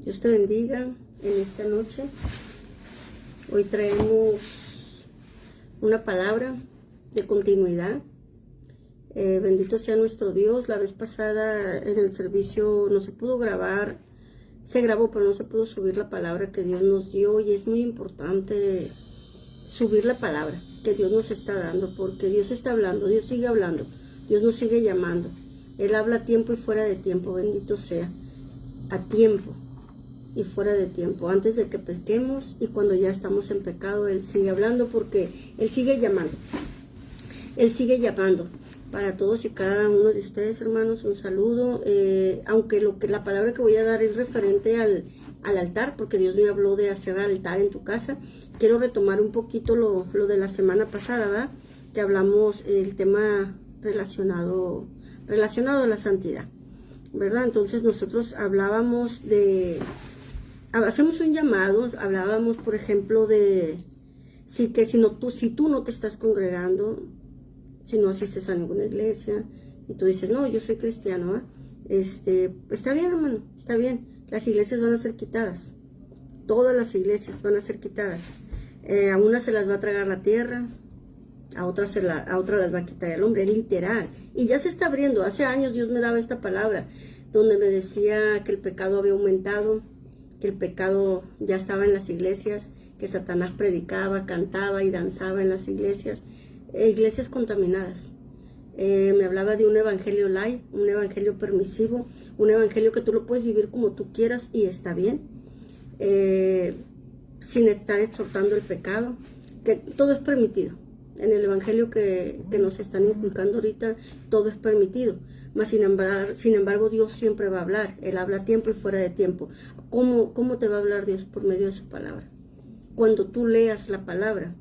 Dios te bendiga en esta noche. Hoy traemos una palabra de continuidad. Bendito sea nuestro Dios. La vez pasada en el servicio no se pudo grabar. Se grabó, pero no se pudo subir la palabra que Dios nos dio. Y es muy importante subir la palabra que Dios nos está dando, porque Dios está hablando, Dios sigue hablando, Dios nos sigue llamando. Él habla a tiempo y fuera de tiempo, bendito sea. A tiempo y fuera de tiempo, antes de que pequemos y cuando ya estamos en pecado, Él sigue hablando porque Él sigue llamando. Él sigue llamando. Para todos y cada uno de ustedes, hermanos, un saludo. Aunque la palabra que voy a dar es referente al altar, porque Dios me habló de hacer altar en tu casa. Quiero retomar un poquito lo de la semana pasada, ¿verdad? Que hablamos el tema relacionado a la santidad, ¿verdad? Entonces nosotros hablábamos hacemos un llamado, hablábamos, por ejemplo, de si tú no te estás congregando, si no asistes a ninguna iglesia, y tú dices, no, yo soy cristiano, está bien, hermano, está bien. Las iglesias van a ser quitadas. Todas las iglesias van a ser quitadas. A unas se las va a tragar la tierra, a otras las va a quitar el hombre, literal. Y ya se está abriendo. Hace años Dios me daba esta palabra, donde me decía que el pecado había aumentado, que el pecado ya estaba en las iglesias, que Satanás predicaba, cantaba y danzaba en las iglesias. Iglesias contaminadas. Me hablaba de un evangelio light, un evangelio permisivo, un evangelio que tú lo puedes vivir como tú quieras y está bien, sin estar exhortando el pecado, que todo es permitido. En el evangelio que nos están inculcando ahorita, todo es permitido. Mas sin embargo, Dios siempre va a hablar. Él habla a tiempo y fuera de tiempo. ¿Cómo te va a hablar Dios? Por medio de su palabra. Cuando tú leas la palabra,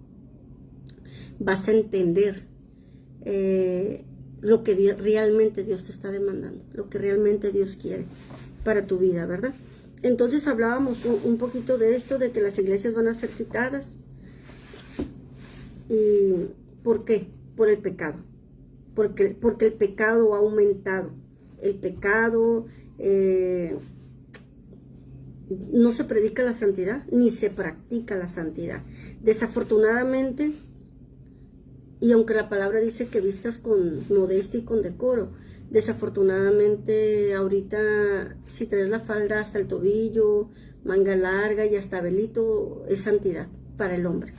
vas a entender lo que realmente Dios te está demandando, lo que realmente Dios quiere para tu vida, ¿verdad? Entonces hablábamos un poquito de esto, de que las iglesias van a ser quitadas. ¿Y por qué? Por el pecado. Porque el pecado ha aumentado. El pecado, no se predica la santidad, ni se practica la santidad. Desafortunadamente, y aunque la palabra dice que vistas con modestia y con decoro, desafortunadamente ahorita si traes la falda hasta el tobillo, manga larga y hasta velito, es santidad para el hombre.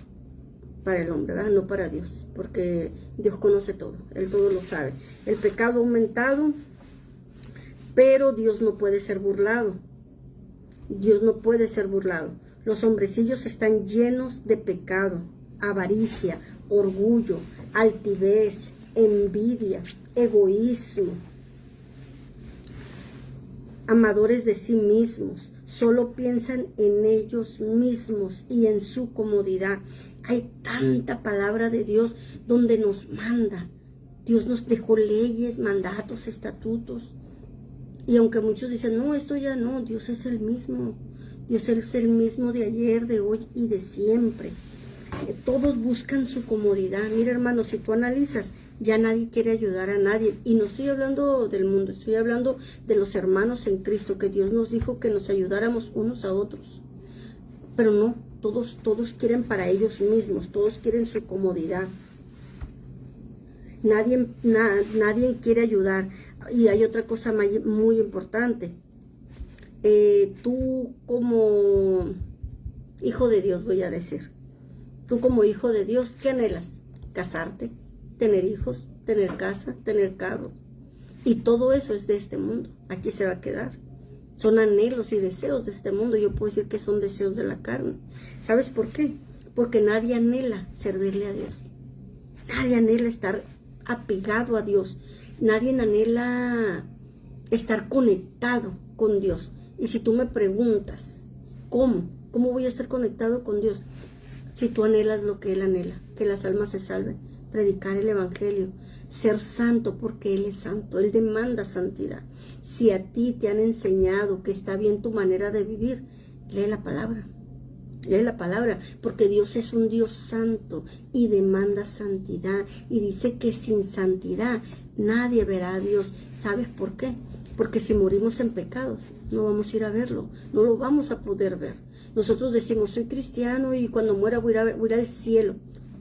Para el hombre, ¿verdad? No para Dios, porque Dios conoce todo, Él todo lo sabe. El pecado ha aumentado, pero Dios no puede ser burlado. Dios no puede ser burlado. Los hombrecillos están llenos de pecado, avaricia, orgullo, altivez, envidia, egoísmo, amadores de sí mismos, solo piensan en ellos mismos y en su comodidad. Hay tanta palabra de Dios donde nos manda. Dios nos dejó leyes, mandatos, estatutos. Y aunque muchos dicen, no, esto ya no, Dios es el mismo. Dios es el mismo de ayer, de hoy y de siempre. Todos buscan su comodidad. Mira, hermano, si tú analizas, ya nadie quiere ayudar a nadie. Y no estoy hablando del mundo, estoy hablando de los hermanos en Cristo, que Dios nos dijo que nos ayudáramos unos a otros. Pero no, todos quieren para ellos mismos, todos quieren su comodidad. Nadie quiere ayudar. Y hay otra cosa muy importante. Tú como hijo de Dios, voy a decir, tú como hijo de Dios, ¿qué anhelas? Casarte, tener hijos, tener casa, tener carro. Y todo eso es de este mundo. Aquí se va a quedar. Son anhelos y deseos de este mundo. Yo puedo decir que son deseos de la carne. ¿Sabes por qué? Porque nadie anhela servirle a Dios. Nadie anhela estar apegado a Dios. Nadie anhela estar conectado con Dios. Y si tú me preguntas, ¿cómo voy a estar conectado con Dios? Si tú anhelas lo que Él anhela, que las almas se salven, predicar el evangelio, ser santo porque Él es santo, Él demanda santidad. Si a ti te han enseñado que está bien tu manera de vivir, lee la palabra, porque Dios es un Dios santo y demanda santidad, y dice que sin santidad nadie verá a Dios. ¿Sabes por qué? Porque si morimos en pecados, no vamos a ir a verlo, no lo vamos a poder ver. Nosotros decimos, soy cristiano y cuando muera voy a ir al cielo.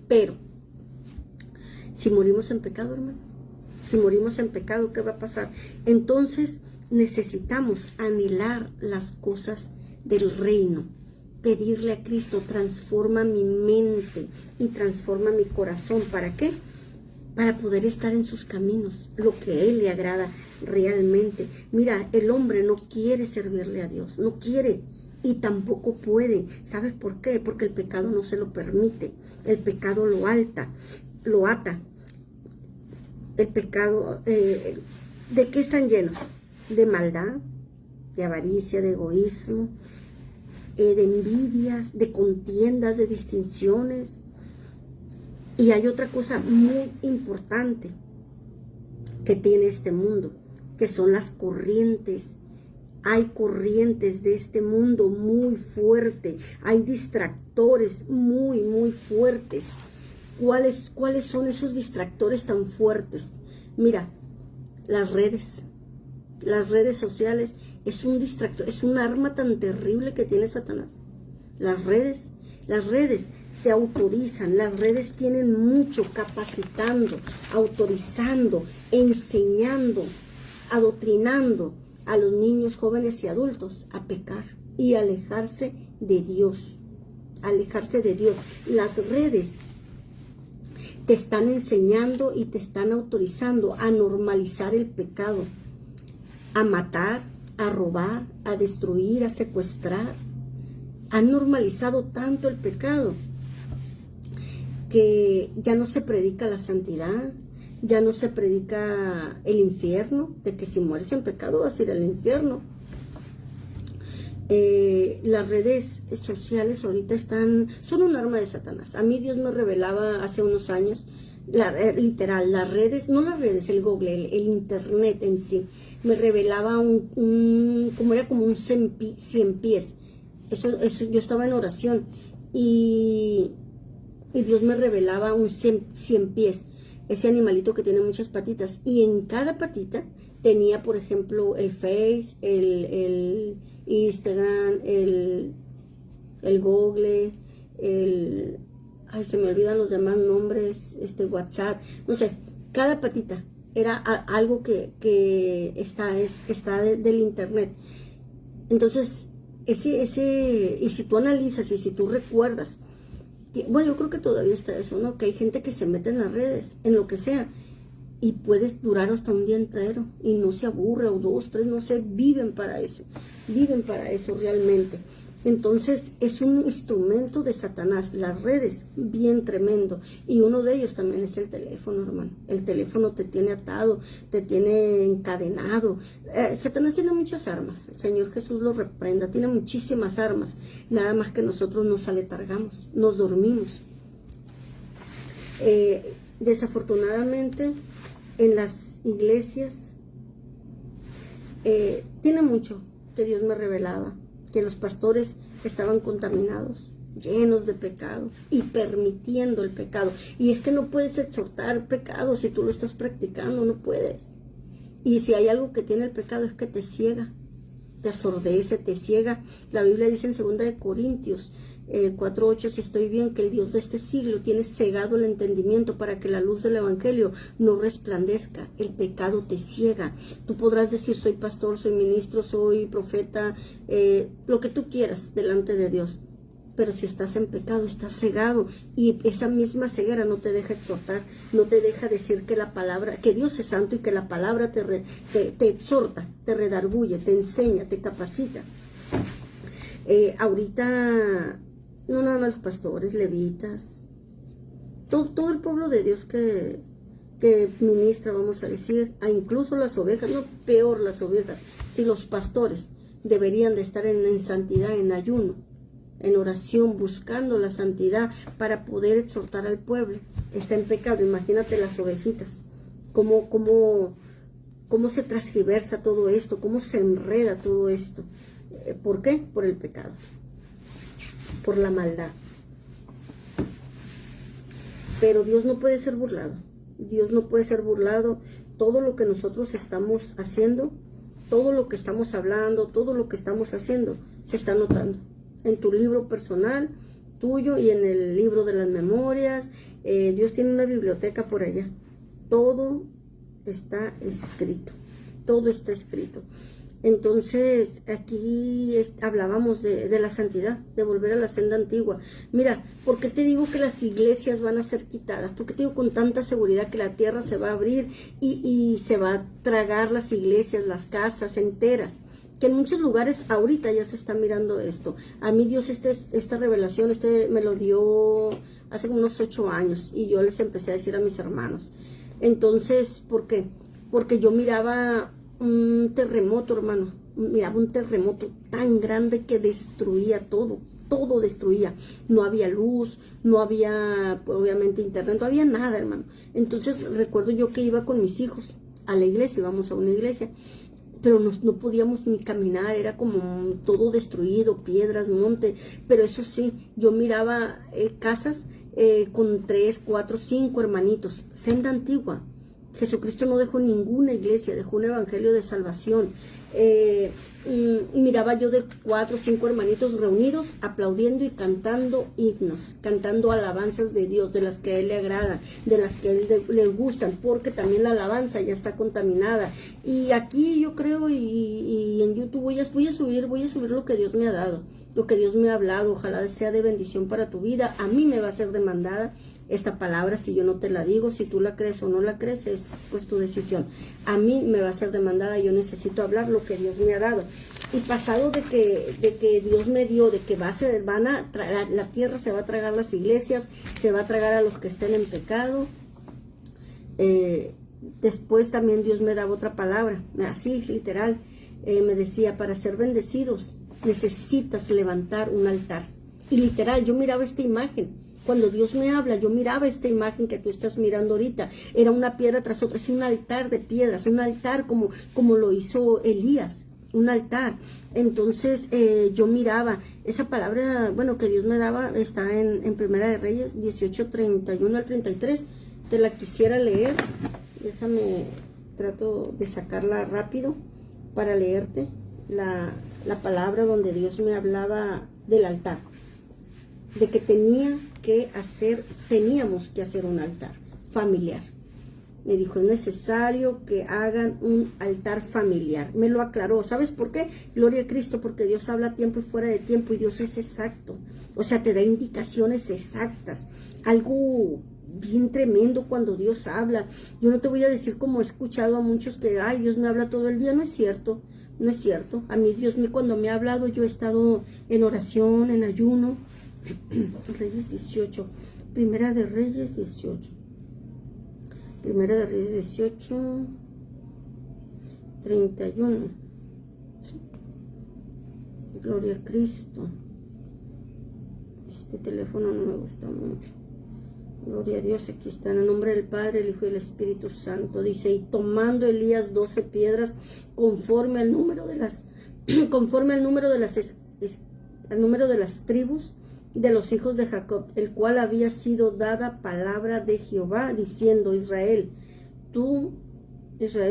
Pero, si morimos en pecado, hermano, si morimos en pecado, ¿qué va a pasar? Entonces, necesitamos anhelar las cosas del reino. Pedirle a Cristo, transforma mi mente y transforma mi corazón. ¿Para qué? Para poder estar en sus caminos, lo que a Él le agrada realmente. Mira, el hombre no quiere servirle a Dios, no quiere y tampoco puede. ¿Sabes por qué? Porque el pecado no se lo permite, el pecado lo ata. El pecado, ¿de qué están llenos? De maldad, de avaricia, de egoísmo, de envidias, de contiendas, de distinciones. Y hay otra cosa muy importante que tiene este mundo, que son las corrientes. Hay corrientes de este mundo muy fuerte, hay distractores muy, muy fuertes. ¿Cuáles son esos distractores tan fuertes? Mira, las redes sociales es un distractor, es un arma tan terrible que tiene Satanás. Las redes te autorizan, las redes tienen mucho capacitando, autorizando, enseñando, adoctrinando a los niños, jóvenes y adultos a pecar y alejarse de Dios, Las redes te están enseñando y te están autorizando a normalizar el pecado, a matar, a robar, a destruir, a secuestrar. Han normalizado tanto el pecado que ya no se predica la santidad, ya no se predica el infierno, de que si mueres en pecado vas a ir al infierno. Las redes sociales ahorita son un arma de Satanás. A mí Dios me revelaba hace unos años, literal, las redes, no las redes, el Google, el internet en sí, me revelaba como era como un 100 pies. Eso, yo estaba en oración y Dios me revelaba un 100 pies, ese animalito que tiene muchas patitas, y en cada patita tenía, por ejemplo, el Face, el Instagram, el Google, se me olvidan los demás nombres, WhatsApp, no sé, cada patita era algo que está del internet. Entonces, y si tú analizas y si tú recuerdas, bueno, yo creo que todavía está eso, ¿no? Que hay gente que se mete en las redes, en lo que sea, y puedes durar hasta un día entero y no se aburre, o 2, 3, no sé, viven para eso realmente. Entonces es un instrumento de Satanás, las redes, bien tremendo, y uno de ellos también es el teléfono, hermano. El teléfono te tiene atado, te tiene encadenado. Satanás tiene muchas armas, el Señor Jesús lo reprenda, tiene muchísimas armas, nada más que nosotros nos aletargamos, nos dormimos. Desafortunadamente en las iglesias tiene mucho que Dios me revelaba, que los pastores estaban contaminados, llenos de pecado y permitiendo el pecado. Y es que no puedes exhortar pecado si tú lo estás practicando, no puedes. Y si hay algo que tiene el pecado es que te ciega, te asordece, te ciega. La Biblia dice en 2 de Corintios 4:8, si estoy bien, que el Dios de este siglo tiene cegado el entendimiento para que la luz del evangelio no resplandezca. El pecado te ciega. Tú podrás decir, soy pastor, soy ministro, soy profeta, lo que tú quieras delante de Dios, pero si estás en pecado, estás cegado, y esa misma ceguera no te deja exhortar, no te deja decir que la palabra, que Dios es santo y que la palabra te exhorta, te redarguye, te enseña, te capacita. Ahorita no nada más los pastores, levitas, todo el pueblo de Dios que ministra, vamos a decir, a incluso las ovejas, no, peor las ovejas, si los pastores deberían de estar en santidad, en ayuno, en oración, buscando la santidad para poder exhortar al pueblo, está en pecado. Imagínate las ovejitas, cómo se transgiversa todo esto, cómo se enreda todo esto. ¿Por qué? Por el pecado, por la maldad. Pero Dios no puede ser burlado. Dios no puede ser burlado. Todo lo que nosotros estamos haciendo todo lo que estamos hablando, todo lo que estamos haciendo, se está anotando en tu libro personal, tuyo y en el libro de las memorias. Dios tiene una biblioteca por allá. Todo está escrito. Todo está escrito. Entonces, aquí hablábamos de la santidad, de volver a la senda antigua. Mira, ¿por qué te digo que las iglesias van a ser quitadas? ¿Por qué te digo con tanta seguridad que la tierra se va a abrir y se va a tragar las iglesias, las casas enteras? Que en muchos lugares ahorita ya se está mirando esto. A mí Dios esta revelación me lo dio hace unos 8 años y yo les empecé a decir a mis hermanos. Entonces, ¿por qué? Porque yo miraba un terremoto, hermano. Miraba un terremoto tan grande que destruía todo. Todo destruía. No había luz, no había, pues, obviamente, internet, no había nada, hermano. Entonces, recuerdo yo que iba con mis hijos a la iglesia, íbamos a una iglesia, pero no podíamos ni caminar, era como todo destruido, piedras, monte. Pero eso sí, yo miraba casas con 3, 4, 5 hermanitos, senda antigua. Jesucristo no dejó ninguna iglesia, dejó un evangelio de salvación. Miraba yo de 4 o 5 hermanitos reunidos, aplaudiendo y cantando himnos, cantando alabanzas de Dios, de las que a Él le agradan, de las que a Él le gustan, porque también la alabanza ya está contaminada. Y aquí yo creo, y en YouTube voy a subir lo que Dios me ha dado, lo que Dios me ha hablado. Ojalá sea de bendición para tu vida. A mí me va a ser demandada esta palabra si yo no te la digo. Si tú la crees o no la crees, es pues tu decisión. A mí me va a ser demandada. Yo necesito hablar lo que Dios me ha dado. Y pasado de que Dios me dio, de que la tierra se va a tragar las iglesias, se va a tragar a los que estén en pecado. Después también Dios me daba otra palabra, así literal, me decía, para ser bendecidos necesitas levantar un altar. Y literal, yo miraba esta imagen. Cuando Dios me habla, yo miraba esta imagen que tú estás mirando ahorita. Era una piedra tras otra, es un altar de piedras, un altar como lo hizo Elías, un altar. Entonces yo miraba esa palabra, bueno, que Dios me daba, está en Primera de Reyes 18, 31 al 33. Te la quisiera leer. Déjame, trato de sacarla rápido para leerte la palabra donde Dios me hablaba del altar, de que teníamos que hacer un altar familiar. Me dijo, es necesario que hagan un altar familiar. Me lo aclaró. ¿Sabes por qué? Gloria a Cristo, porque Dios habla a tiempo y fuera de tiempo, y Dios es exacto. O sea, te da indicaciones exactas. Algo bien tremendo cuando Dios habla. Yo no te voy a decir como he escuchado a muchos que, ay, Dios me habla todo el día. No es cierto, no es cierto. A mí Dios cuando me ha hablado, yo he estado en oración, en ayuno. Reyes 18, Primera de Reyes 18. Primera de Reyes 18, 31. ¿Sí? Gloria a Cristo. Este teléfono no me gusta mucho. Gloria a Dios, aquí está, en el nombre del Padre, el Hijo y el Espíritu Santo. Dice, y tomando Elías 12 piedras conforme al número de las tribus de los hijos de Jacob, el cual había sido dada palabra de Jehová, diciendo, Israel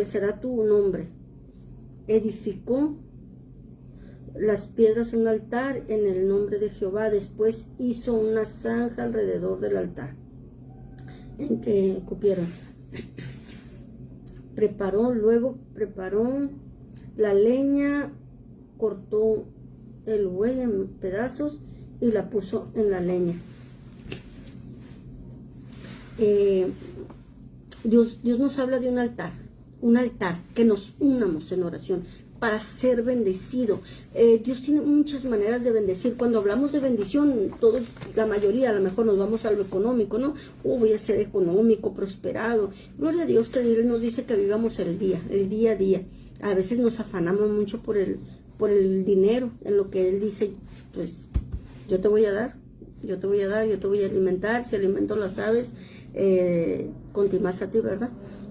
será tu nombre. Edificó las piedras un altar en el nombre de Jehová. Después hizo una zanja alrededor del altar en que cupieron. Luego preparó la leña, cortó el buey en pedazos y la puso en la leña. Dios nos habla de un altar, que nos unamos en oración para ser bendecido. Dios tiene muchas maneras de bendecir. Cuando hablamos de bendición, todos, la mayoría, a lo mejor nos vamos a lo económico, ¿no? Voy a ser económico, prosperado. Gloria a Dios que Él nos dice que vivamos el día a día. A veces nos afanamos mucho por el dinero, en lo que Él dice, pues yo te voy a dar, yo te voy a alimentar. Si alimento las aves, con ti más a ti, ¿verdad?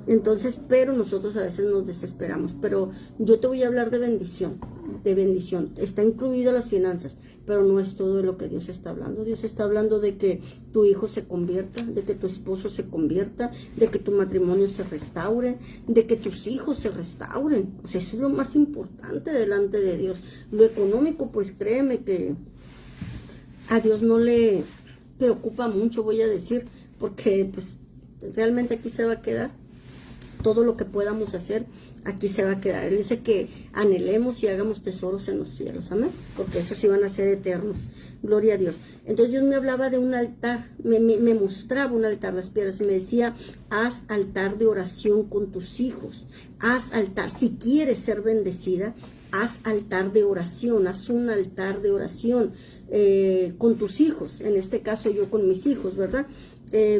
Entonces, pero nosotros a veces nos desesperamos. Pero yo te voy a hablar de bendición. de bendición. Está incluido las finanzas, pero no es todo de lo que Dios está hablando. Dios está hablando de que tu hijo se convierta, de que tu esposo se convierta, de que tu matrimonio se restaure, de que tus hijos se restauren. O sea, eso es lo más importante delante de Dios. Lo económico, pues créeme que a Dios no le preocupa mucho, voy a decir, porque pues realmente aquí se va a quedar. Todo lo que podamos hacer, aquí se va a quedar. Él dice que anhelemos y hagamos tesoros en los cielos, amén, porque esos iban a ser eternos. Gloria a Dios. Entonces Dios me hablaba de un altar, me mostraba un altar, las piedras, y me decía, haz altar de oración con tus hijos, haz altar, si quieres ser bendecida, haz altar de oración, haz un altar de oración con tus hijos, en este caso yo con mis hijos, ¿verdad?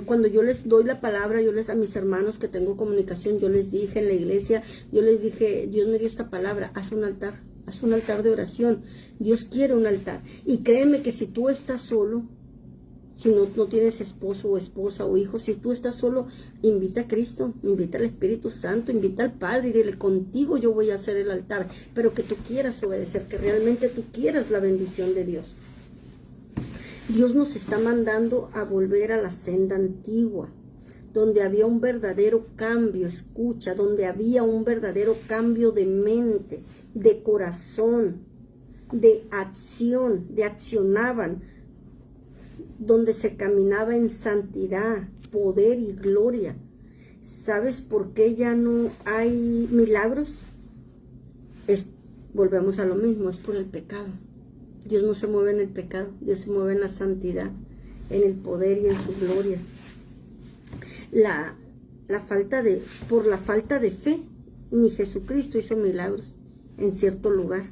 Cuando yo les doy la palabra, a mis hermanos que tengo comunicación, yo les dije en la iglesia, yo les dije, Dios me dio esta palabra, haz un altar de oración. Dios quiere un altar. Y créeme que si tú estás solo, si no tienes esposo o esposa o hijo, si tú estás solo, invita a Cristo, invita al Espíritu Santo, invita al Padre y dile, contigo yo voy a hacer el altar, pero que tú quieras obedecer, que realmente tú quieras la bendición de Dios. Dios nos está mandando a volver a la senda antigua, donde había un verdadero cambio, escucha, donde había un verdadero cambio de mente, de corazón, de acción, de accionaban, donde se caminaba en santidad, poder y gloria. ¿Sabes por qué ya no hay milagros? Volvemos a lo mismo, es por el pecado. Dios no se mueve en el pecado, Dios se mueve en la santidad, en el poder y en su gloria. Por la falta de fe, ni Jesucristo hizo milagros en cierto lugar,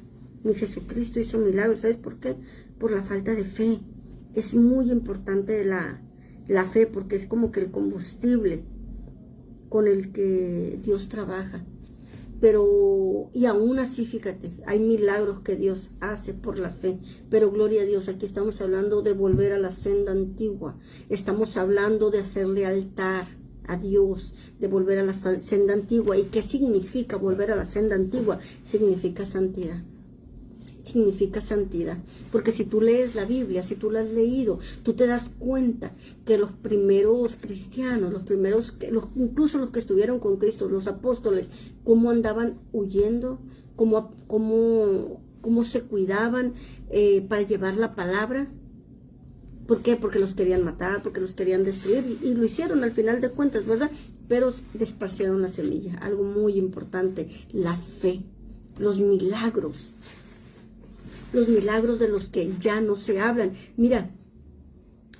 ni Jesucristo hizo milagros. ¿Sabes por qué? Por la falta de fe. Es muy importante la fe, porque es como que el combustible con el que Dios trabaja. Pero, y aún así, fíjate, hay milagros que Dios hace por la fe, pero gloria a Dios, aquí estamos hablando de volver a la senda antigua, estamos hablando de hacerle altar a Dios, de volver a la senda antigua. ¿Y qué significa volver a la senda antigua? Significa santidad. Significa santidad, porque si tú lees la Biblia, si tú la has leído, tú te das cuenta que los primeros cristianos, incluso los que estuvieron con Cristo, los apóstoles, cómo andaban huyendo, cómo se cuidaban para llevar la palabra. ¿Por qué? Porque los querían matar, porque los querían destruir, y lo hicieron al final de cuentas, ¿verdad? Pero esparcieron la semilla, algo muy importante, la fe, los milagros de los que ya no se hablan. Mira,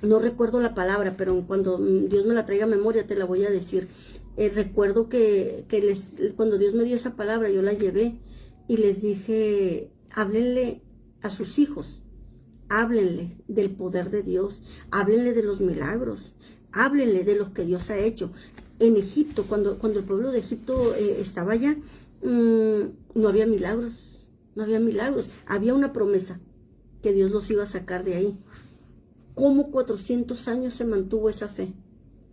no recuerdo la palabra, pero cuando Dios me la traiga a memoria te la voy a decir. Recuerdo que cuando Dios me dio esa palabra, yo la llevé y les dije, háblenle a sus hijos, háblenle del poder de Dios, háblenle de los milagros, háblenle de lo que Dios ha hecho. En Egipto, cuando el pueblo de Egipto estaba allá, no había milagros. No había milagros, había una promesa que Dios los iba a sacar de ahí. ¿Cómo 400 años se mantuvo esa fe?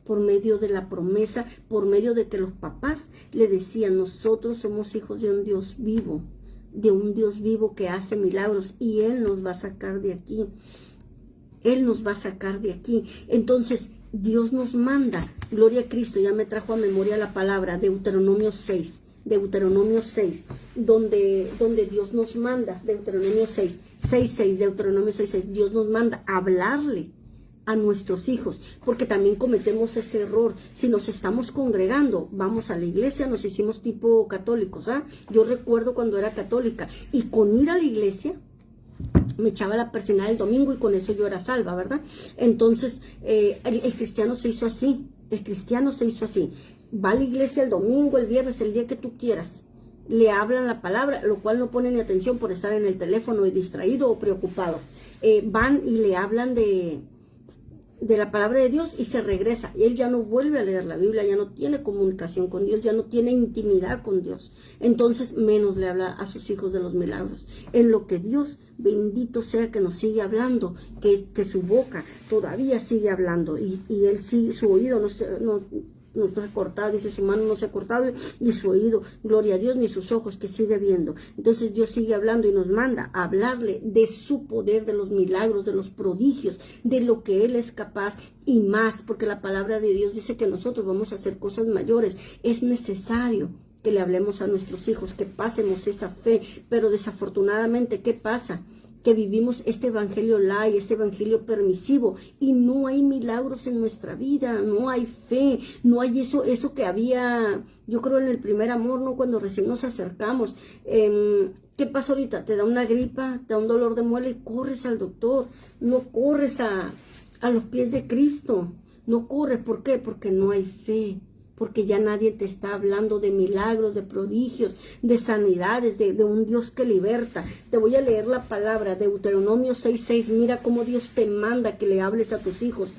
Por medio de la promesa, por medio de que los papás le decían, nosotros somos hijos de un Dios vivo que hace milagros y Él nos va a sacar de aquí. Él nos va a sacar de aquí. Entonces, Dios nos manda, gloria a Cristo, ya me trajo a memoria la palabra, Deuteronomio 6, donde Dios nos manda, Deuteronomio 6, Dios nos manda a hablarle a nuestros hijos, porque también cometemos ese error. Si nos estamos congregando, vamos a la iglesia, nos hicimos tipo católicos, ¿ah? Yo recuerdo cuando era católica, y con ir a la iglesia, me echaba la persignada el domingo y con eso yo era salva, ¿verdad? Entonces, el cristiano se hizo así, va a la iglesia el domingo, el viernes, el día que tú quieras, le hablan la palabra, lo cual no pone ni atención por estar en el teléfono y distraído o preocupado. Van y le hablan de la palabra de Dios y se regresa. Y él ya no vuelve a leer la Biblia, ya no tiene comunicación con Dios, ya no tiene intimidad con Dios. Entonces menos le habla a sus hijos de los milagros. En lo que Dios, bendito sea, que nos sigue hablando, que su boca todavía sigue hablando y él sí, su oído no se ha cortado, dice su mano no se ha cortado y su oído, gloria a Dios, ni sus ojos, que sigue viendo. Entonces Dios sigue hablando y nos manda a hablarle de su poder, de los milagros, de los prodigios, de lo que Él es capaz y más, porque la palabra de Dios dice que nosotros vamos a hacer cosas mayores. Es necesario que le hablemos a nuestros hijos, que pasemos esa fe, pero desafortunadamente, ¿qué pasa? Que vivimos este evangelio light, este evangelio permisivo, y no hay milagros en nuestra vida, no hay fe, no hay eso que había, yo creo, en el primer amor, ¿no? Cuando recién nos acercamos. ¿Qué pasa ahorita? Te da una gripa, te da un dolor de muela y corres al doctor, no corres a los pies de Cristo, no corres. ¿Por qué? Porque no hay fe. Porque ya nadie te está hablando de milagros, de prodigios, de sanidades, de un Dios que liberta. Te voy a leer la palabra, Deuteronomio 6:6. Mira cómo Dios te manda que le hables a tus hijos.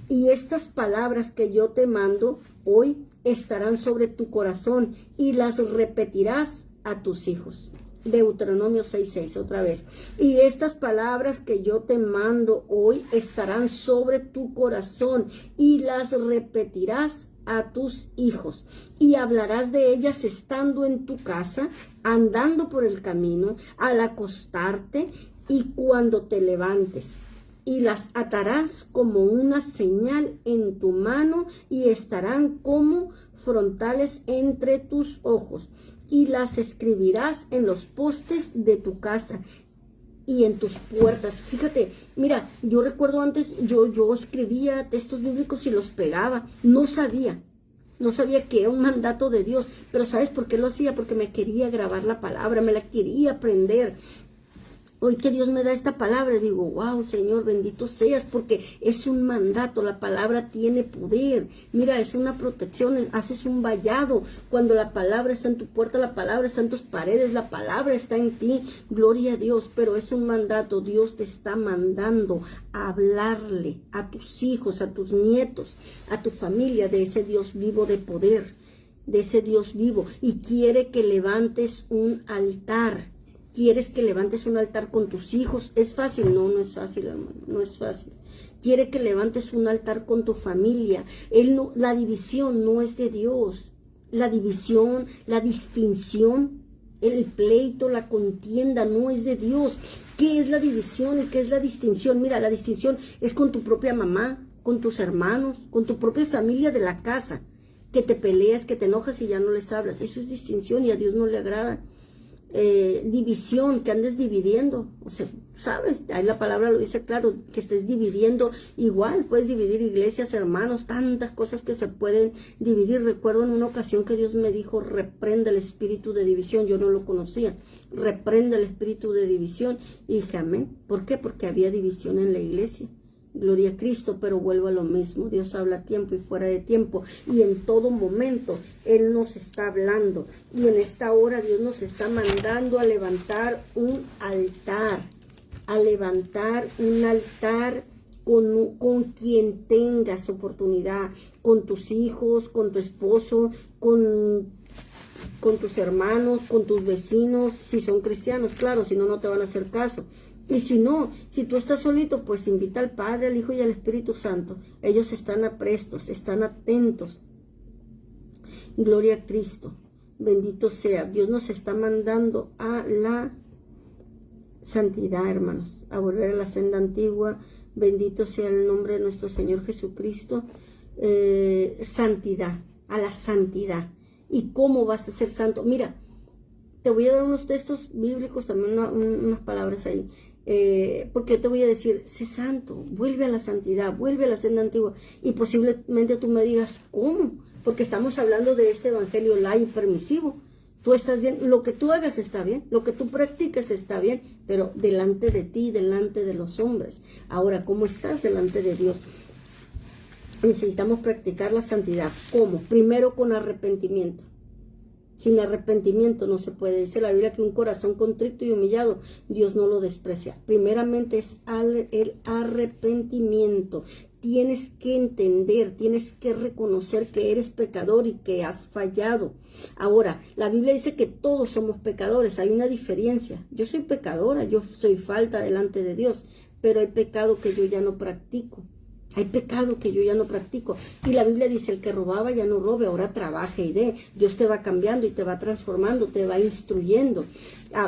Y estas palabras que yo te mando hoy estarán sobre tu corazón y las repetirás a tus hijos. Deuteronomio 6:6, otra vez. Y estas palabras que yo te mando hoy estarán sobre tu corazón y las repetirás a tus hijos, y hablarás de ellas estando en tu casa, andando por el camino, al acostarte y cuando te levantes. Y las atarás como una señal en tu mano y estarán como frontales entre tus ojos. Y las escribirás en los postes de tu casa y en tus puertas. Fíjate, mira, yo recuerdo antes, yo escribía textos bíblicos y los pegaba. No sabía que era un mandato de Dios, pero ¿sabes por qué lo hacía? Porque me quería grabar la palabra, me la quería aprender. Hoy que Dios me da esta palabra, digo, wow, Señor, bendito seas, porque es un mandato, la palabra tiene poder. Mira, es una protección, haces un vallado. Cuando la palabra está en tu puerta, la palabra está en tus paredes, la palabra está en ti, gloria a Dios, pero es un mandato. Dios te está mandando a hablarle a tus hijos, a tus nietos, a tu familia, de ese Dios vivo de poder, de ese Dios vivo, y quiere que levantes un altar. ¿Quieres que levantes un altar con tus hijos? ¿Es fácil? No, no es fácil, hermano, no es fácil. Quiere que levantes un altar con tu familia. La división no es de Dios. La división, la distinción, el pleito, la contienda no es de Dios. ¿Qué es la división y qué es la distinción? Mira, la distinción es con tu propia mamá, con tus hermanos, con tu propia familia de la casa, que te peleas, que te enojas y ya no les hablas. Eso es distinción y a Dios no le agrada. División, que andes dividiendo, o sea, sabes, ahí la palabra lo dice claro, que estés dividiendo. Igual puedes dividir iglesias, hermanos, tantas cosas que se pueden dividir. Recuerdo en una ocasión que Dios me dijo, reprende el espíritu de división. Yo no lo conocía, reprende el espíritu de división, y dije amén. ¿Por qué? Porque había división en la iglesia. Gloria a Cristo, pero vuelvo a lo mismo. Dios habla a tiempo y fuera de tiempo, y en todo momento Él nos está hablando, y en esta hora Dios nos está mandando a levantar un altar, con quien tengas oportunidad, con tus hijos, con tu esposo, con tus hermanos, con tus vecinos, si son cristianos, claro, si no, no te van a hacer caso. Y si no, si tú estás solito, pues invita al Padre, al Hijo y al Espíritu Santo. Ellos están aprestos, están atentos. Gloria a Cristo. Bendito sea. Dios nos está mandando a la santidad, hermanos, a volver a la senda antigua. Bendito sea el nombre de nuestro Señor Jesucristo. Santidad, a la santidad. ¿Y cómo vas a ser santo? Mira, te voy a dar unos textos bíblicos, también unas palabras ahí, porque yo te voy a decir, sé santo, vuelve a la santidad, vuelve a la senda antigua, y posiblemente tú me digas, ¿cómo? Porque estamos hablando de este evangelio light y permisivo. Tú estás bien, lo que tú hagas está bien, lo que tú practiques está bien, pero delante de ti, delante de los hombres. Ahora, ¿cómo estás delante de Dios? Necesitamos practicar la santidad. ¿Cómo? Primero con arrepentimiento. Sin arrepentimiento no se puede. Dice la Biblia que un corazón contrito y humillado, Dios no lo desprecia. Primeramente es el arrepentimiento. Tienes que entender, tienes que reconocer que eres pecador y que has fallado. Ahora, la Biblia dice que todos somos pecadores. Hay una diferencia. Yo soy pecadora, yo soy falta delante de Dios, pero hay pecado que yo ya no practico. Hay pecado que yo ya no practico. Y la Biblia dice, el que robaba ya no robe, ahora trabaje y dé. Dios te va cambiando y te va transformando, te va instruyendo.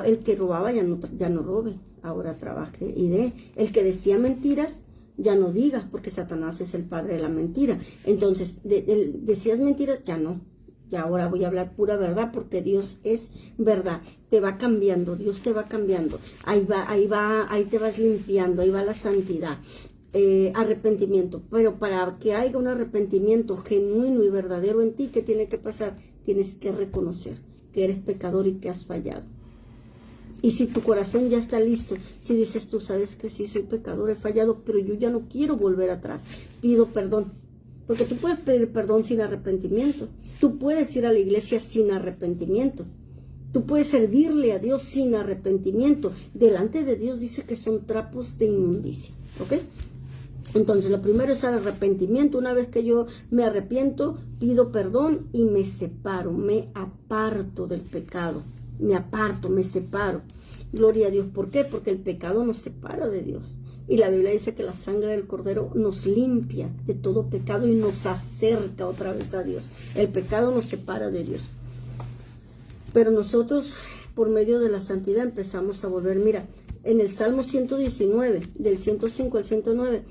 El que robaba ya no robe, ahora trabaje y dé. El que decía mentiras, ya no diga, porque Satanás es el padre de la mentira. Entonces, decías mentiras, ya no. Ya ahora voy a hablar pura verdad, porque Dios es verdad. Te va cambiando, Dios te va cambiando. Ahí te vas limpiando, ahí va la santidad. Arrepentimiento, pero para que haya un arrepentimiento genuino y verdadero en ti, ¿qué tiene que pasar? Tienes que reconocer que eres pecador y que has fallado. Y si tu corazón ya está listo, si dices tú, sabes que sí, soy pecador, he fallado, pero yo ya no quiero volver atrás, pido perdón. Porque tú puedes pedir perdón sin arrepentimiento, tú puedes ir a la iglesia sin arrepentimiento, tú puedes servirle a Dios sin arrepentimiento. Delante de Dios dice que son trapos de inmundicia, ¿ok? Entonces, lo primero es el arrepentimiento. Una vez que yo me arrepiento, pido perdón y me separo, me aparto del pecado. Me aparto, me separo. Gloria a Dios. ¿Por qué? Porque el pecado nos separa de Dios. Y la Biblia dice que la sangre del Cordero nos limpia de todo pecado y nos acerca otra vez a Dios. El pecado nos separa de Dios. Pero nosotros, por medio de la santidad, empezamos a volver. Mira, en el Salmo 119, del 105 al 109,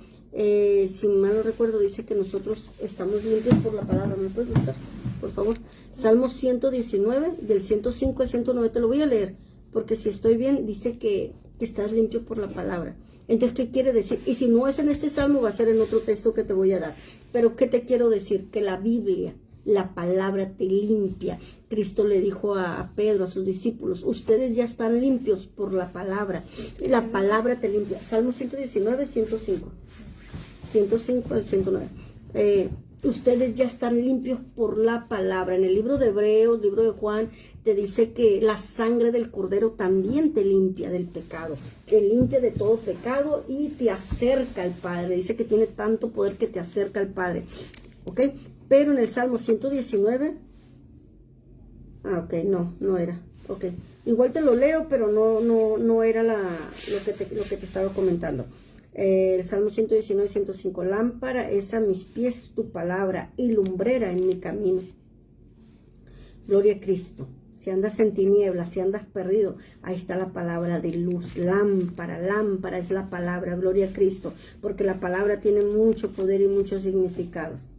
si mal no recuerdo, dice que nosotros estamos limpios por la palabra. ¿Me puedes buscar, por favor? Salmo 119, del 105 al 109, te lo voy a leer, porque si estoy bien, dice que estás limpio por la palabra. Entonces, ¿qué quiere decir? Y si no es en este salmo, va a ser en otro texto que te voy a dar. Pero, ¿qué te quiero decir? Que la Biblia, la palabra te limpia. Cristo le dijo a Pedro, a sus discípulos, ustedes ya están limpios por la palabra. La palabra te limpia. Salmo 119, 105. 105 al 109. Ustedes ya están limpios por la palabra. En el libro de Hebreos, libro de Juan, te dice que la sangre del Cordero también te limpia del pecado, te limpia de todo pecado y te acerca al Padre. Dice que tiene tanto poder que te acerca al Padre. ¿Ok? Pero en el Salmo 119, ok, no era. Ok, igual te lo leo, pero no era lo que te estaba comentando. El Salmo 119, 105. Lámpara es a mis pies tu palabra y lumbrera en mi camino. Gloria a Cristo. Si andas en tinieblas, si andas perdido, ahí está la palabra de luz. Lámpara es la palabra. Gloria a Cristo. Porque la palabra tiene mucho poder y muchos significados.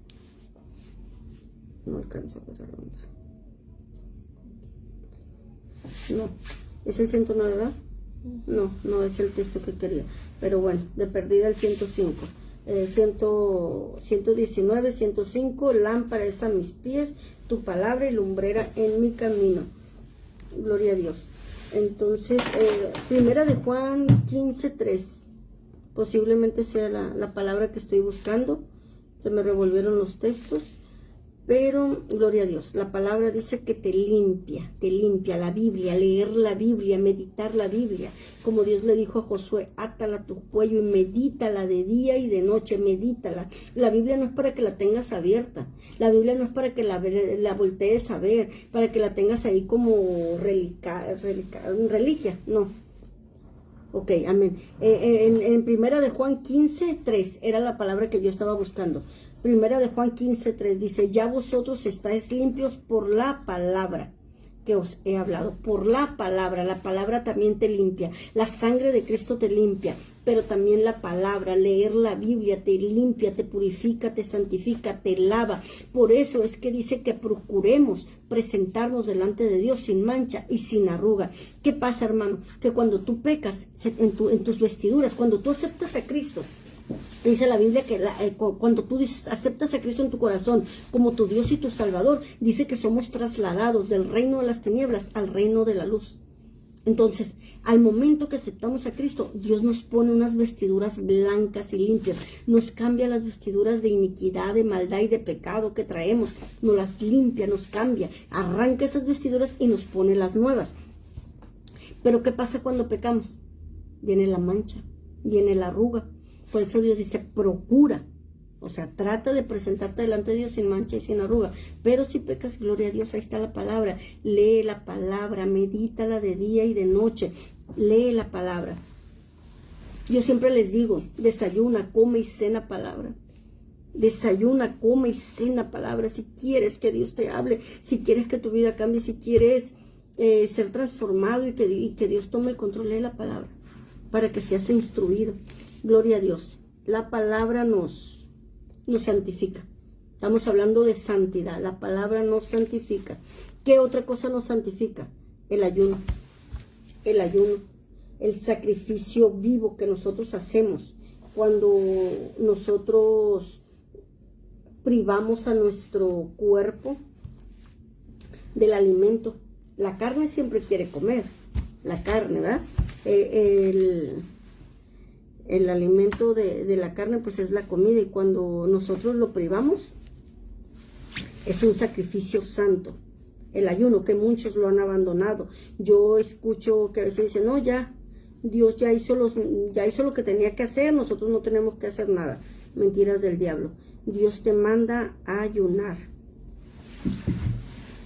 No alcanzo a ver No, es el 109, ¿verdad? No es el texto que quería. Pero bueno, de perdida el 105. 119, 105. Lámpara es a mis pies tu palabra y lumbrera en mi camino. Gloria a Dios. Entonces, primera de Juan 15:3. Posiblemente sea la palabra que estoy buscando. Se me revolvieron los textos. Pero, gloria a Dios, la palabra dice que te limpia la Biblia, leer la Biblia, meditar la Biblia. Como Dios le dijo a Josué, átala a tu cuello y medítala de día y de noche, medítala. La Biblia no es para que la tengas abierta, la Biblia no es para que la voltees a ver, para que la tengas ahí como reliquia, no. Ok, amén. En primera de Juan 15:3 era la palabra que yo estaba buscando. Primera de Juan 15:3 dice, ya vosotros estáis limpios por la palabra que os he hablado. Por la palabra también te limpia. La sangre de Cristo te limpia, pero también la palabra, leer la Biblia te limpia, te purifica, te santifica, te lava. Por eso es que dice que procuremos presentarnos delante de Dios sin mancha y sin arruga. ¿Qué pasa, hermano? Que cuando tú pecas en tus vestiduras, cuando tú aceptas a Cristo, dice la Biblia que cuando tú aceptas a Cristo en tu corazón como tu Dios y tu Salvador, dice que somos trasladados del reino de las tinieblas al reino de la luz. Entonces, al momento que aceptamos a Cristo, Dios nos pone unas vestiduras blancas y limpias, nos cambia las vestiduras de iniquidad, de maldad y de pecado que traemos, nos las limpia, nos cambia, arranca esas vestiduras y nos pone las nuevas. Pero ¿qué pasa cuando pecamos? Viene la mancha, viene la arruga. Por eso Dios dice, procura, o sea, trata de presentarte delante de Dios sin mancha y sin arruga. Pero si pecas, gloria a Dios, ahí está la palabra. Lee la palabra, medítala de día y de noche. Lee la palabra. Yo siempre les digo, desayuna, come y cena palabra. Desayuna, come y cena palabra. Si quieres que Dios te hable, si quieres que tu vida cambie, si quieres ser transformado y que Dios tome el control de la palabra para que seas instruido. Gloria a Dios. La palabra nos santifica. Estamos hablando de santidad. La palabra nos santifica. ¿Qué otra cosa nos santifica? El ayuno. El ayuno. El sacrificio vivo que nosotros hacemos cuando nosotros privamos a nuestro cuerpo del alimento. La carne siempre quiere comer, la carne, ¿verdad? El alimento de la carne pues es la comida, y cuando nosotros lo privamos es un sacrificio santo. El ayuno, que muchos lo han abandonado. Yo escucho que a veces dicen, no, ya, Dios ya hizo lo que tenía que hacer, nosotros no tenemos que hacer nada. Mentiras del diablo. Dios te manda a ayunar.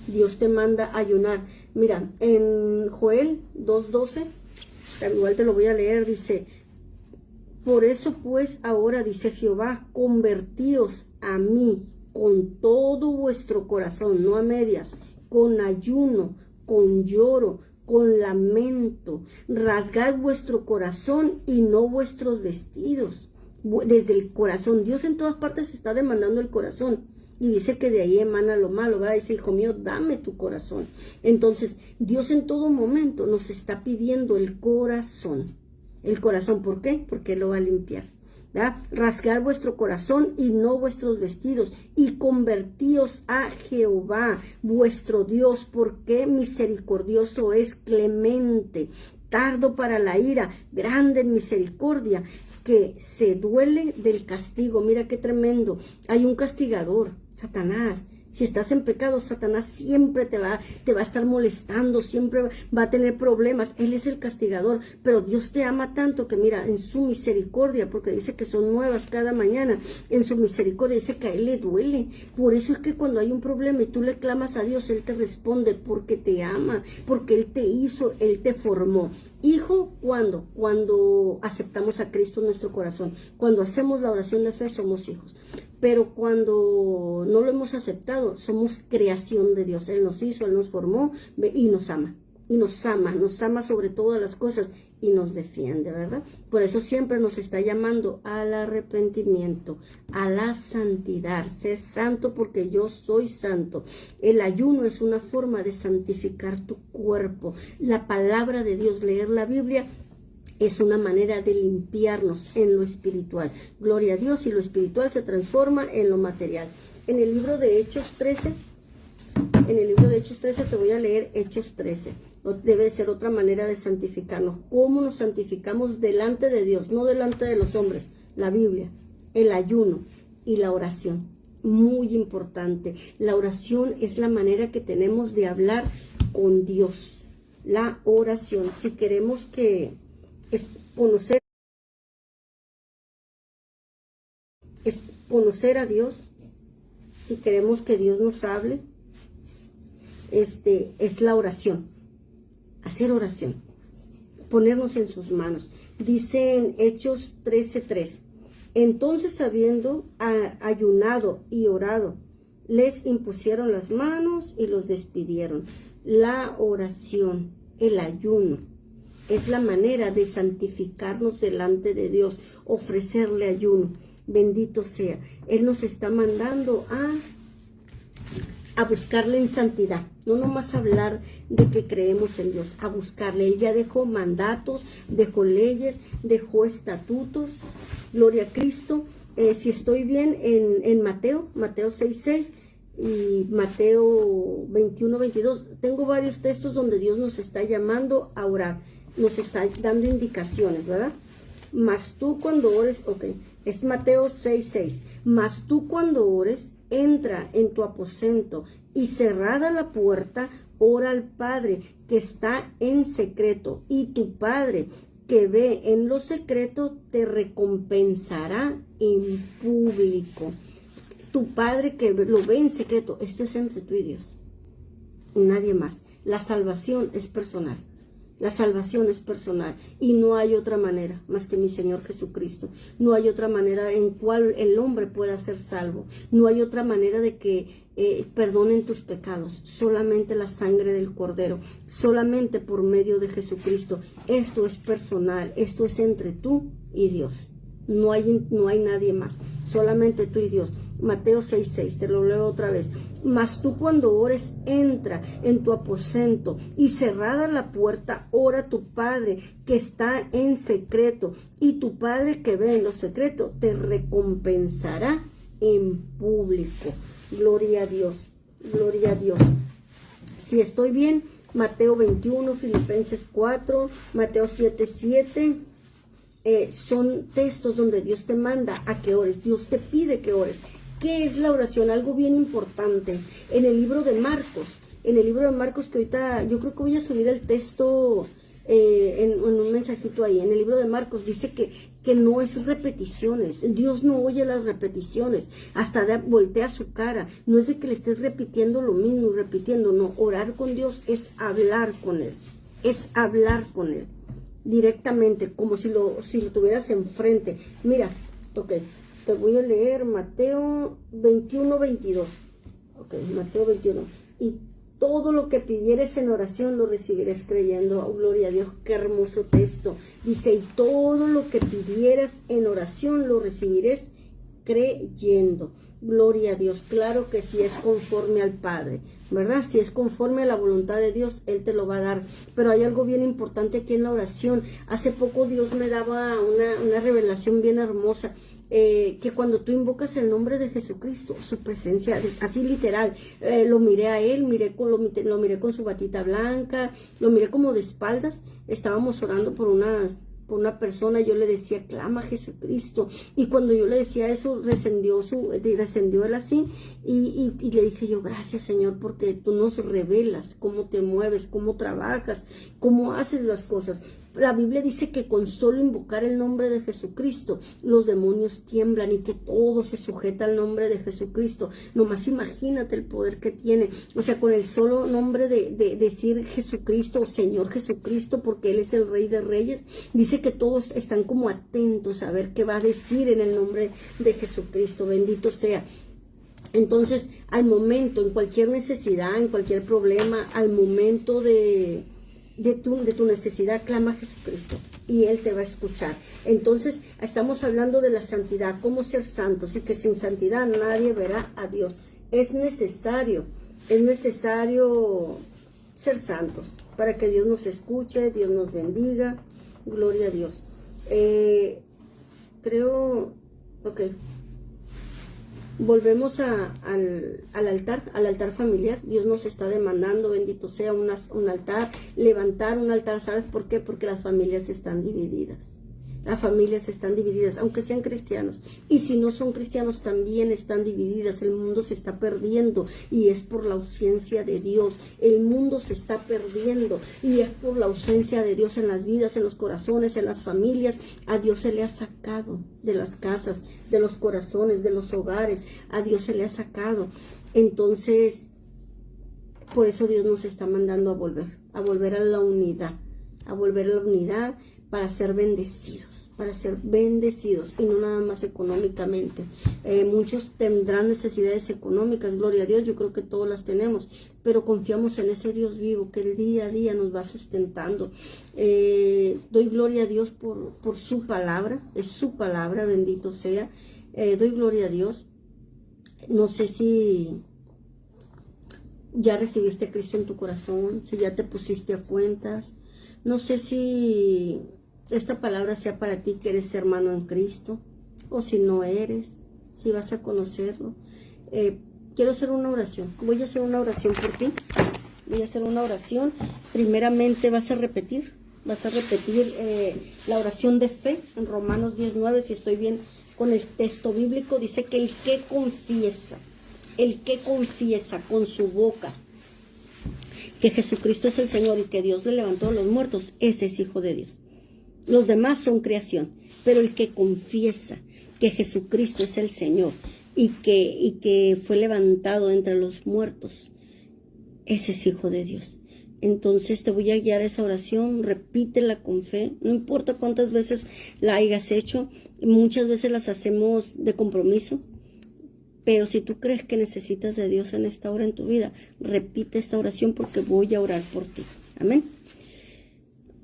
Dios te manda a ayunar. Mira, en Joel 2:12, igual te lo voy a leer, dice, por eso pues ahora, dice Jehová, convertíos a mí con todo vuestro corazón, no a medias, con ayuno, con lloro, con lamento, rasgad vuestro corazón y no vuestros vestidos. Desde el corazón, Dios en todas partes está demandando el corazón, y dice que de ahí emana lo malo, ¿verdad? Dice, hijo mío, dame tu corazón. Entonces, Dios en todo momento nos está pidiendo el corazón. El corazón, ¿por qué? Porque Él lo va a limpiar, ¿verdad? Rasgar vuestro corazón y no vuestros vestidos, y convertíos a Jehová, vuestro Dios, porque misericordioso es, clemente, tardo para la ira, grande en misericordia, que se duele del castigo. Mira qué tremendo. Hay un castigador, Satanás. Si estás en pecado, Satanás siempre te va a estar molestando, siempre va a tener problemas. Él es el castigador, pero Dios te ama tanto que mira, en su misericordia, porque dice que son nuevas cada mañana, en su misericordia dice que a Él le duele. Por eso es que cuando hay un problema y tú le clamas a Dios, Él te responde, porque te ama, porque Él te hizo, Él te formó. Hijo, ¿cuándo? Cuando aceptamos a Cristo en nuestro corazón. Cuando hacemos la oración de fe, somos hijos. Pero cuando no lo hemos aceptado, somos creación de Dios. Él nos hizo, Él nos formó y nos ama. Y nos ama sobre todas las cosas y nos defiende, ¿verdad? Por eso siempre nos está llamando al arrepentimiento, a la santidad. Sé santo porque yo soy santo. El ayuno es una forma de santificar tu cuerpo. La palabra de Dios, leer la Biblia, es una manera de limpiarnos en lo espiritual. Gloria a Dios, y lo espiritual se transforma en lo material. En el libro de Hechos 13, te voy a leer Hechos 13. Debe ser otra manera de santificarnos. ¿Cómo nos santificamos delante de Dios? No delante de los hombres. La Biblia, el ayuno y la oración. Muy importante. La oración es la manera que tenemos de hablar con Dios. La oración. Si queremos es conocer a Dios, si queremos que Dios nos hable, es la oración, hacer oración, ponernos en sus manos. Dice en Hechos 13:3, entonces habiendo ayunado y orado, les impusieron las manos y los despidieron. La oración, el ayuno, es la manera de santificarnos delante de Dios, ofrecerle ayuno. Bendito sea. Él nos está mandando a buscarle en santidad. No nomás hablar de que creemos en Dios, a buscarle. Él ya dejó mandatos, dejó leyes, dejó estatutos. Gloria a Cristo. Si estoy bien, en Mateo 6:6 y Mateo 21:22, tengo varios textos donde Dios nos está llamando a orar. Nos está dando indicaciones, ¿verdad? Mas tú cuando ores, es Mateo 6:6. Mas tú cuando ores, entra en tu aposento y cerrada la puerta, ora al Padre que está en secreto, y tu Padre que ve en lo secreto te recompensará en público. Tu Padre que lo ve en secreto, esto es entre tú y Dios, y nadie más. La salvación es personal. La salvación es personal y no hay otra manera más que mi Señor Jesucristo. No hay otra manera en cual el hombre pueda ser salvo. No hay otra manera de que perdonen tus pecados. Solamente la sangre del Cordero. Solamente por medio de Jesucristo. Esto es personal. Esto es entre tú y Dios. No hay nadie más. Solamente tú y Dios. Mateo 6:6, te lo leo otra vez. Mas tú cuando ores, entra en tu aposento y cerrada la puerta, ora a tu Padre que está en secreto, y tu Padre que ve en lo secreto te recompensará en público. Gloria a Dios, gloria a Dios. Si estoy bien, Mateo 21, Filipenses 4, Mateo 7:7. Son textos donde Dios te manda a que ores, Dios te pide que ores. ¿Qué es la oración? Algo bien importante. En el libro de Marcos, que ahorita yo creo que voy a subir el texto en un mensajito ahí. En el libro de Marcos dice que no es repeticiones. Dios no oye las repeticiones, hasta voltea su cara. No es de que le estés repitiendo lo mismo y repitiendo, no. Orar con Dios es hablar con Él, directamente, como si lo tuvieras enfrente. Mira, ok, te voy a leer Mateo 21:22. Ok, Mateo 21. Y todo lo que pidieres en oración lo recibirás creyendo. Oh, gloria a Dios, qué hermoso texto. Dice, y todo lo que pidieras en oración lo recibirás creyendo. Gloria a Dios, claro que si es conforme al Padre, ¿verdad? Si es conforme a la voluntad de Dios, Él te lo va a dar. Pero hay algo bien importante aquí en la oración. Hace poco Dios me daba una revelación bien hermosa, que cuando tú invocas el nombre de Jesucristo, su presencia, así literal, lo miré a Él, lo miré con su batita blanca, lo miré como de espaldas. Estábamos orando por una persona, yo le decía, clama a Jesucristo, y cuando yo le decía eso, descendió él así, y le dije yo, gracias Señor, porque tú nos revelas cómo te mueves, cómo trabajas, cómo haces las cosas. La Biblia dice que con solo invocar el nombre de Jesucristo, los demonios tiemblan y que todo se sujeta al nombre de Jesucristo. Nomás imagínate el poder que tiene. O sea, con el solo nombre de decir Jesucristo o Señor Jesucristo, porque Él es el Rey de Reyes, dice que todos están como atentos a ver qué va a decir en el nombre de Jesucristo. Bendito sea. Entonces, al momento, en cualquier necesidad, en cualquier problema, al momento de tu necesidad, clama a Jesucristo y Él te va a escuchar. Entonces, estamos hablando de la santidad, cómo ser santos, y que sin santidad nadie verá a Dios. Es necesario ser santos para que Dios nos escuche, Dios nos bendiga. Gloria a Dios. Volvemos al altar familiar. Dios nos está demandando, bendito sea, un altar, levantar un altar. ¿Sabes por qué? Porque las familias están divididas. Las familias están divididas, aunque sean cristianos. Y si no son cristianos, también están divididas. El mundo se está perdiendo y es por la ausencia de Dios. El mundo se está perdiendo y es por la ausencia de Dios en las vidas, en los corazones, en las familias. A Dios se le ha sacado de las casas, de los corazones, de los hogares. A Dios se le ha sacado. Entonces, por eso Dios nos está mandando a volver a la unidad. A volver a la unidad para ser bendecidos, y no nada más económicamente. Muchos tendrán necesidades económicas, gloria a Dios, yo creo que todos las tenemos, pero confiamos en ese Dios vivo que el día a día nos va sustentando. Doy gloria a Dios por su palabra, es su palabra, bendito sea. Doy gloria a Dios. No sé si ya recibiste a Cristo en tu corazón, si ya te pusiste a cuentas. No sé si esta palabra sea para ti que eres hermano en Cristo, o si no eres, si vas a conocerlo. Quiero hacer una oración. Voy a hacer una oración por ti. Voy a hacer una oración. Primeramente vas a repetir la oración de fe en Romanos 10:9. Si estoy bien con el texto bíblico, dice que el que confiesa con su boca que Jesucristo es el Señor y que Dios le levantó a los muertos, ese es hijo de Dios. Los demás son creación, pero el que confiesa que Jesucristo es el Señor y que fue levantado entre los muertos, ese es hijo de Dios. Entonces te voy a guiar a esa oración, repítela con fe, no importa cuántas veces la hayas hecho, muchas veces las hacemos de compromiso, pero si tú crees que necesitas de Dios en esta hora en tu vida, repite esta oración porque voy a orar por ti. Amén.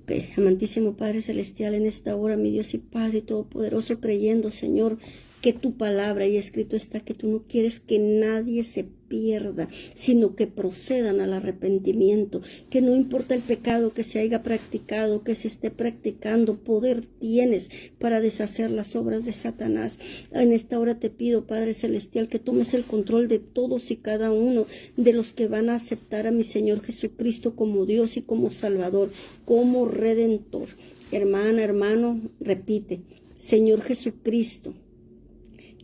Ok, amantísimo Padre Celestial, en esta hora, mi Dios y Padre Todopoderoso, creyendo, Señor, que tu palabra y escrito está que tú no quieres que nadie se pierda, sino que procedan al arrepentimiento, que no importa el pecado que se haya practicado, que se esté practicando, poder tienes para deshacer las obras de Satanás. En esta hora te pido, Padre Celestial, que tomes el control de todos y cada uno de los que van a aceptar a mi Señor Jesucristo como Dios y como Salvador, como Redentor. Hermana, hermano, repite: Señor Jesucristo,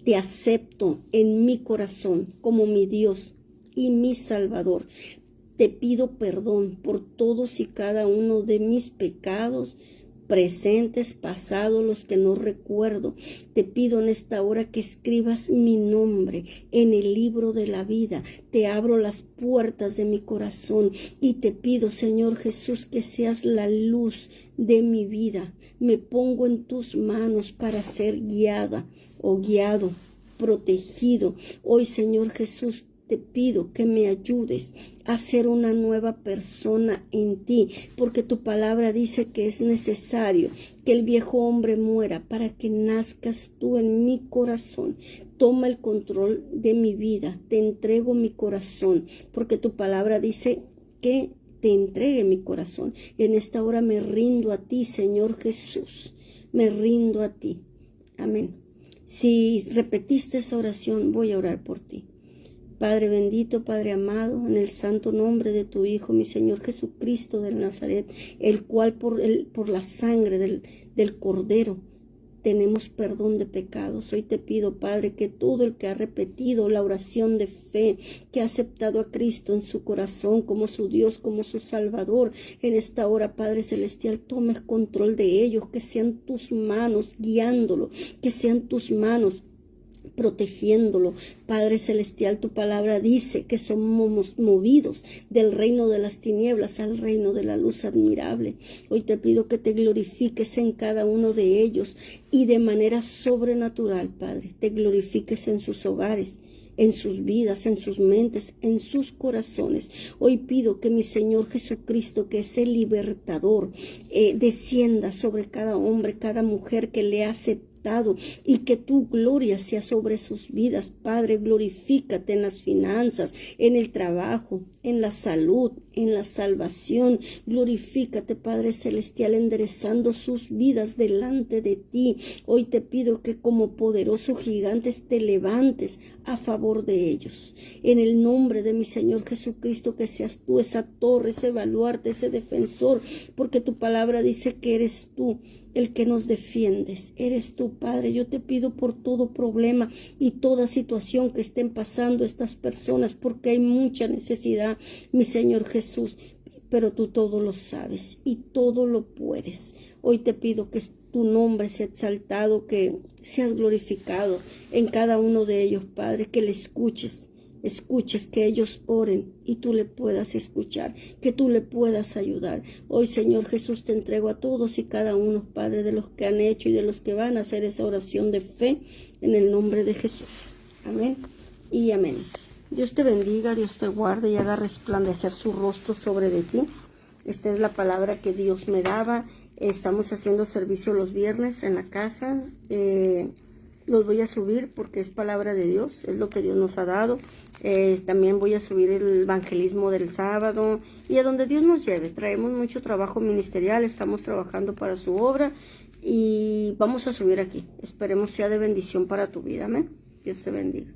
te acepto en mi corazón como mi Dios y mi Salvador. Te pido perdón por todos y cada uno de mis pecados, presentes, pasados, los que no recuerdo. Te pido en esta hora que escribas mi nombre en el libro de la vida. Te abro las puertas de mi corazón y te pido, Señor Jesús, que seas la luz de mi vida. Me pongo en tus manos para ser guiada o guiado, protegido. Hoy, Señor Jesús, te pido que me ayudes a ser una nueva persona en ti, porque tu palabra dice que es necesario que el viejo hombre muera para que nazcas tú en mi corazón. Toma el control de mi vida, te entrego mi corazón, porque tu palabra dice que te entregue mi corazón. En esta hora me rindo a ti, Señor Jesús, me rindo a ti. Amén. Si repetiste esta oración, voy a orar por ti. Padre bendito, Padre amado, en el santo nombre de tu Hijo, mi Señor Jesucristo del Nazaret, el cual por la sangre del Cordero tenemos perdón de pecados. Hoy te pido, Padre, que todo el que ha repetido la oración de fe, que ha aceptado a Cristo en su corazón como su Dios, como su Salvador, en esta hora, Padre Celestial, tomes control de ellos, que sean tus manos guiándolo, que sean tus manos protegiéndolo. Padre Celestial, tu palabra dice que somos movidos del reino de las tinieblas al reino de la luz admirable. Hoy te pido que te glorifiques en cada uno de ellos y de manera sobrenatural, Padre, te glorifiques en sus hogares, en sus vidas, en sus mentes, en sus corazones. Hoy pido que mi Señor Jesucristo, que es el libertador, descienda sobre cada hombre, cada mujer que le hace y que tu gloria sea sobre sus vidas. Padre, glorifícate en las finanzas, en el trabajo, en la salud, en la salvación. Glorifícate, Padre Celestial, enderezando sus vidas delante de ti. Hoy te pido que como poderoso gigante te levantes a favor de ellos. En el nombre de mi Señor Jesucristo, que seas tú esa torre, ese baluarte, ese defensor, porque tu palabra dice que eres tú el que nos defiendes. Eres tú, Padre. Yo te pido por todo problema y toda situación que estén pasando estas personas, porque hay mucha necesidad, mi Señor Jesús, pero tú todo lo sabes y todo lo puedes. Hoy te pido que tu nombre sea exaltado, que seas glorificado en cada uno de ellos, Padre, que le escuches, que ellos oren y tú le puedas escuchar, que tú le puedas ayudar. Hoy, Señor Jesús, te entrego a todos y cada uno, Padre, de los que han hecho y de los que van a hacer esa oración de fe, en el nombre de Jesús. Amén y amén. Dios te bendiga, Dios te guarde y haga resplandecer su rostro sobre de ti. Esta es la palabra que Dios me daba. Estamos haciendo servicio los viernes en la casa. Los voy a subir porque es palabra de Dios, es lo que Dios nos ha dado. También voy a subir el evangelismo del sábado y a donde Dios nos lleve. Traemos mucho trabajo ministerial, estamos trabajando para su obra y vamos a subir aquí. Esperemos sea de bendición para tu vida. Amén. Dios te bendiga.